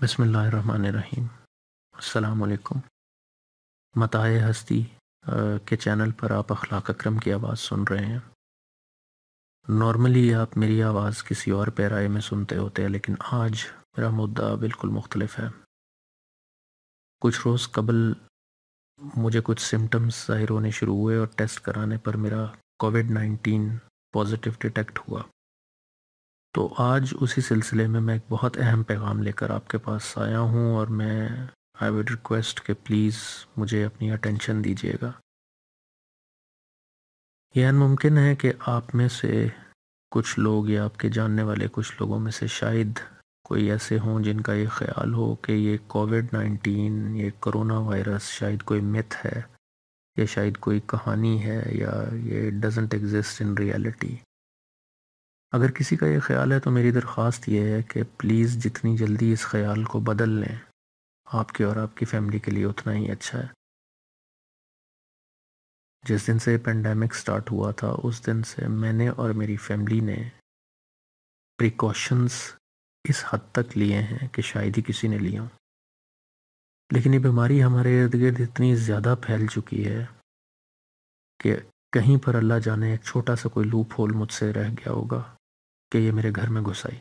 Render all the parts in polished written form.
بسم اللہ الرحمن الرحیم۔ السلام علیکم۔ متاع ہستی کے چینل پر آپ اخلاق اکرم کی آواز سن رہے ہیں۔ نارملی آپ میری آواز کسی اور پیرائے میں سنتے ہوتے ہیں، لیکن آج میرا مدعا بالکل مختلف ہے۔ کچھ روز قبل مجھے کچھ سمٹمز ظاہر ہونے شروع ہوئے اور ٹیسٹ کرانے پر میرا کووڈ-19 پازیٹیو ڈیٹیکٹ ہوا۔ تو آج اسی سلسلے میں ایک بہت اہم پیغام لے کر آپ کے پاس آیا ہوں، اور میں آئی وڈ ریکویسٹ کہ پلیز مجھے اپنی اٹینشن دیجیے گا۔ یہ ممکن ہے کہ آپ میں سے کچھ لوگ یا آپ کے جاننے والے کچھ لوگوں میں سے شاید کوئی ایسے ہوں جن کا یہ خیال ہو کہ یہ کووڈ-19، یہ کرونا وائرس شاید کوئی میتھ ہے، یا شاید کوئی کہانی ہے، یا یہ ڈزنٹ ایگزسٹ ان ریالٹی۔ اگر کسی کا یہ خیال ہے تو میری درخواست یہ ہے کہ پلیز جتنی جلدی اس خیال کو بدل لیں، آپ کے اور آپ کی فیملی کے لیے اتنا ہی اچھا ہے۔ جس دن سے پینڈیمک سٹارٹ ہوا تھا اس دن سے میں نے اور میری فیملی نے پریکاشنز اس حد تک لیے ہیں کہ شاید ہی کسی نے لیے ہوں، لیکن یہ بیماری ہمارے ارد گرد اتنی زیادہ پھیل چکی ہے کہ کہیں پر اللہ جانے ایک چھوٹا سا کوئی لوپ ہول مجھ سے رہ گیا ہوگا کہ یہ میرے گھر میں گھس آئی۔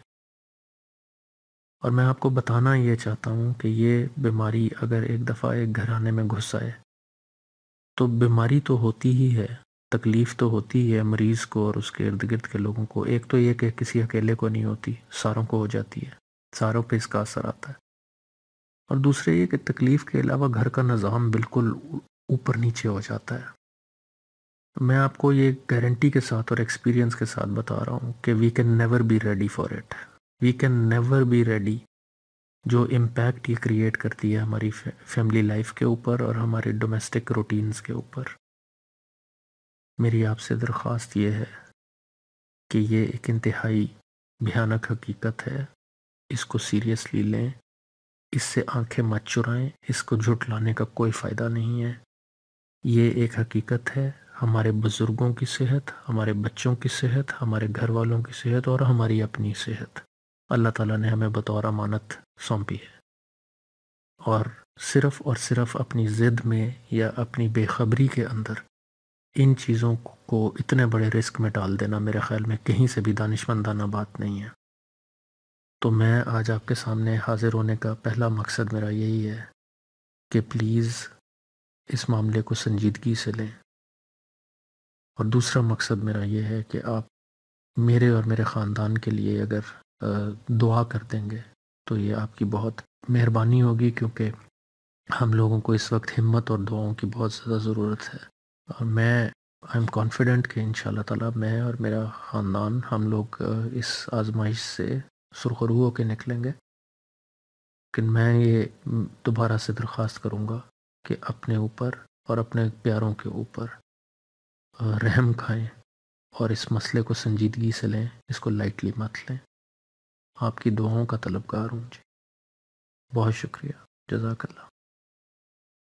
اور میں آپ کو بتانا یہ چاہتا ہوں کہ یہ بیماری اگر ایک دفعہ ایک گھرانے میں گھس آئے تو بیماری تو ہوتی ہی ہے، تکلیف تو ہوتی ہی ہے مریض کو اور اس کے ارد گرد کے لوگوں کو۔ ایک تو یہ کہ کسی اکیلے کو نہیں ہوتی، ساروں کو ہو جاتی ہے، ساروں پہ اس کا اثر آتا ہے۔ اور دوسرے یہ کہ تکلیف کے علاوہ گھر کا نظام بالکل اوپر نیچے ہو جاتا ہے۔ میں آپ کو یہ گارنٹی کے ساتھ اور ایکسپیرینس کے ساتھ بتا رہا ہوں کہ we can never be ready for it, we can never be ready. جو امپیکٹ یہ کریٹ کرتی ہے ہماری فیملی لائف کے اوپر اور ہماری ڈومیسٹک روٹینز کے اوپر، میری آپ سے درخواست یہ ہے کہ یہ ایک انتہائی بھیانک حقیقت ہے، اس کو سیریسلی لیں، اس سے آنکھیں مت چرائیں، اس کو جھٹلانے کا کوئی فائدہ نہیں ہے۔ یہ ایک حقیقت ہے، ہمارے بزرگوں کی صحت، ہمارے بچوں کی صحت، ہمارے گھر والوں کی صحت اور ہماری اپنی صحت اللہ تعالیٰ نے ہمیں بطور امانت سونپی ہے، اور صرف اپنی ضد میں یا اپنی بے خبری کے اندر ان چیزوں کو اتنے بڑے رسک میں ڈال دینا میرے خیال میں کہیں سے بھی دانشمندانہ بات نہیں ہے۔ تو میں آج آپ کے سامنے حاضر ہونے کا پہلا مقصد میرا یہی ہے کہ پلیز اس معاملے کو سنجیدگی سے لیں، اور دوسرا مقصد میرا یہ ہے کہ آپ میرے اور میرے خاندان کے لیے اگر دعا کر دیں گے تو یہ آپ کی بہت مہربانی ہوگی، کیونکہ ہم لوگوں کو اس وقت ہمت اور دعاؤں کی بہت زیادہ ضرورت ہے۔ اور میں آئی ایم کانفیڈنٹ کہ انشاءاللہ تعالیٰ میں اور میرا خاندان ہم لوگ اس آزمائش سے سرخرو ہو کے نکلیں گے۔ لیکن میں یہ دوبارہ سے درخواست کروں گا کہ اپنے اوپر اور اپنے پیاروں کے اوپر رحم کھائیں، اور اس مسئلے کو سنجیدگی سے لیں، اس کو لائٹلی مت لیں۔ آپ کی دعاؤں کا طلبگار ہوں جی۔ بہت شکریہ، جزاک اللہ۔